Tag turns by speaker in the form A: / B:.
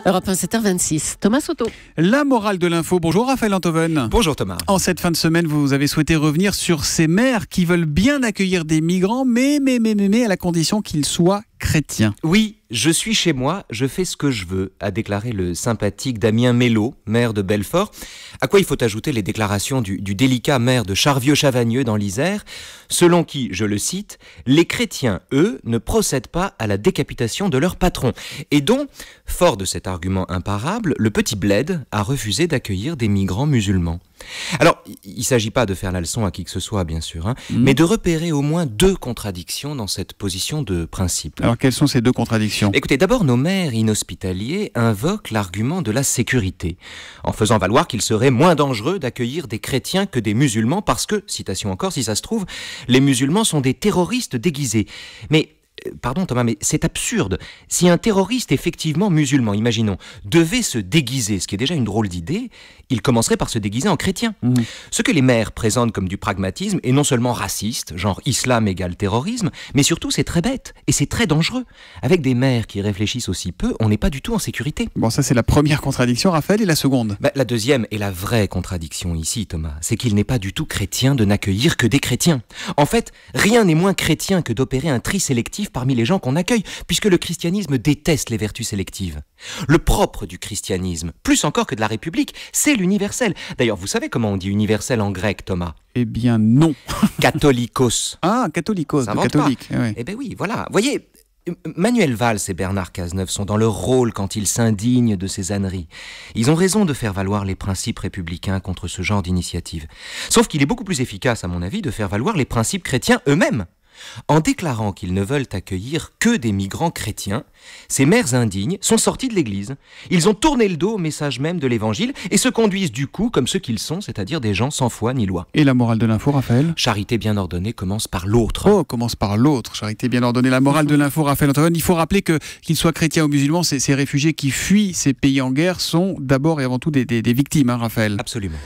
A: Europe 1, 7h26. Thomas Soto.
B: La morale de l'info. Bonjour Raphaël Antoven.
C: Bonjour Thomas.
B: En cette fin de semaine, vous avez souhaité revenir sur ces maires qui veulent bien accueillir des migrants, mais à la condition qu'ils soient chrétiens.
C: Oui, je suis chez moi, je fais ce que je veux, a déclaré le sympathique Damien Mello, maire de Belfort. À quoi il faut ajouter les déclarations du délicat maire de Charvieux-Chavagneux dans l'Isère, selon qui, je le cite, les chrétiens, eux, ne procèdent pas à la décapitation de leur patron. Et dont, fort de cet argument imparable, le petit bled a refusé d'accueillir des migrants musulmans. Alors, il ne s'agit pas de faire la leçon à qui que ce soit, bien sûr, mais de repérer au moins deux contradictions dans cette position de principe.
B: Alors, quelles sont ces deux contradictions ?
C: Écoutez, d'abord, nos maires inhospitaliers invoquent l'argument de la sécurité, en faisant valoir qu'il serait moins dangereux d'accueillir des chrétiens que des musulmans, parce que, citation encore, si ça se trouve, les musulmans sont des terroristes déguisés. Mais... Pardon Thomas, mais c'est absurde. Si un terroriste effectivement musulman, imaginons, devait se déguiser, ce qui est déjà une drôle d'idée, il commencerait par se déguiser en chrétien. Ce que les maires présentent comme du pragmatisme est non seulement raciste, genre islam égale terrorisme, mais surtout c'est très bête et c'est très dangereux. Avec des maires qui réfléchissent aussi peu, on n'est pas du tout en sécurité.
B: Bon, ça c'est la première contradiction, Raphaël, et la seconde ?
C: La deuxième et la vraie contradiction ici, Thomas, c'est qu'il n'est pas du tout chrétien de n'accueillir que des chrétiens. En fait, rien n'est moins chrétien que d'opérer un tri sélectif parmi les gens qu'on accueille, puisque le christianisme déteste les vertus sélectives. Le propre du christianisme, plus encore que de la République, c'est l'universel. D'ailleurs, vous savez comment on dit universel en grec, Thomas ?
B: Eh bien non.
C: Catholikos.
B: Ah, catholikos, de catholique.
C: Oui. Eh bien oui, voilà. Vous voyez, Manuel Valls et Bernard Cazeneuve sont dans leur rôle quand ils s'indignent de ces âneries. Ils ont raison de faire valoir les principes républicains contre ce genre d'initiative. Sauf qu'il est beaucoup plus efficace, à mon avis, de faire valoir les principes chrétiens eux-mêmes. En déclarant qu'ils ne veulent accueillir que des migrants chrétiens, ces maires indignes sont sortis de l'église. Ils ont tourné le dos au message même de l'évangile et se conduisent du coup comme ceux qu'ils sont, c'est-à-dire des gens sans foi ni loi.
B: Et la morale de l'info, Raphaël ?
C: Charité bien ordonnée commence par l'autre.
B: Oh, commence par l'autre. Charité bien ordonnée. La morale de l'info, Raphaël Antoven. Il faut rappeler que, qu'ils soient chrétiens ou musulmans, ces réfugiés qui fuient ces pays en guerre sont d'abord et avant tout des victimes, Raphaël.
C: Absolument.